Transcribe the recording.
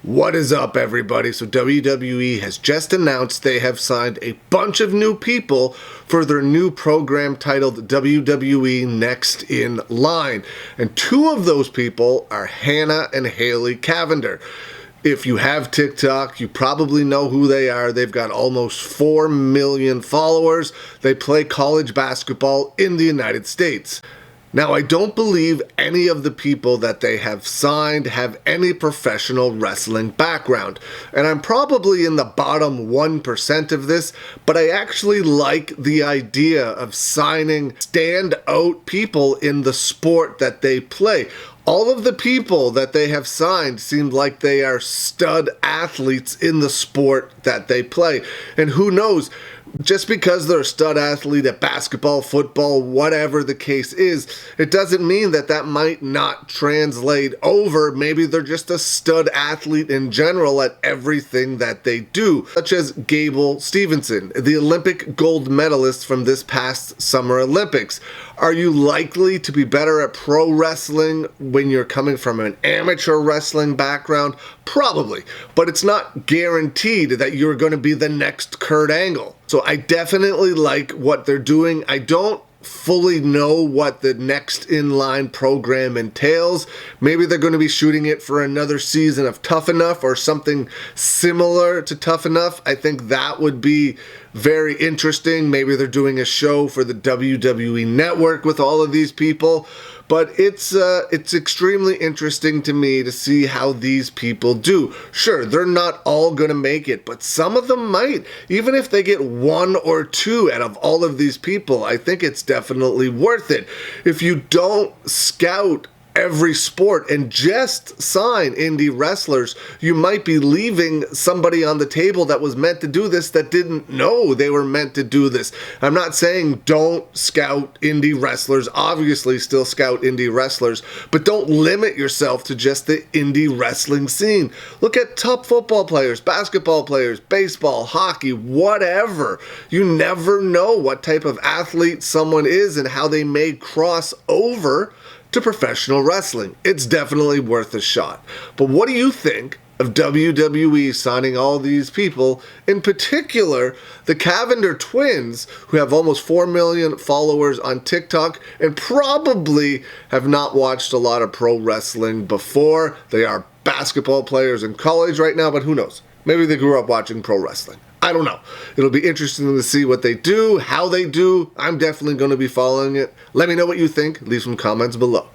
What is up, everybody? So WWE has just announced they have signed a bunch of new people for their new program titled WWE Next in Line. And two of those people are Hannah and Haley Cavinder. If you have TikTok, you probably know who they are. They've got almost 4 million followers. They play college basketball in the United States. Now, I don't believe any of the people that they have signed have any professional wrestling background. And I'm probably in the bottom 1% of this, but I actually like the idea of signing standout people in the sport that they play. All of the people that they have signed seem like they are stud athletes in the sport that they play. And who knows, just because they're a stud athlete at basketball, football, whatever the case is, it doesn't mean that that might not translate over. Maybe they're just a stud athlete in general at everything that they do, such as Gable Stevenson, the Olympic gold medalist from this past Summer Olympics. Are you likely to be better at pro wrestling when you're coming from an amateur wrestling background? Probably, but it's not guaranteed that you're going to be the next Kurt Angle. So I definitely like what they're doing. I don't fully know what the Next in Line program entails. Maybe they're going to be shooting it for another season of Tough Enough or something similar to Tough Enough. I think that would be very interesting. Maybe they're doing a show for the WWE Network with all of these people. But it's extremely interesting to me to see how these people do. Sure, they're not all going to make it, but some of them might. Even if they get one or two out of all of these people, I think it's definitely worth it. If you don't scout every sport and just sign indie wrestlers, you might be leaving somebody on the table that was meant to do this that didn't know they were meant to do this. I'm not saying don't scout indie wrestlers. Obviously still scout indie wrestlers, but don't limit yourself to just the indie wrestling scene. Look at top football players, basketball players, baseball, hockey, whatever. You never know what type of athlete someone is and how they may cross over to professional wrestling. It's definitely worth a shot. But what do you think of WWE signing all these people, in particular the Cavinder twins, who have almost 4 million followers on TikTok and probably have not watched a lot of pro wrestling before? They are basketball players in college right now, but who knows? Maybe they grew up watching pro wrestling. I don't know. It'll be interesting to see what they do, how they do. I'm definitely going to be following it. Let me know what you think. Leave some comments below.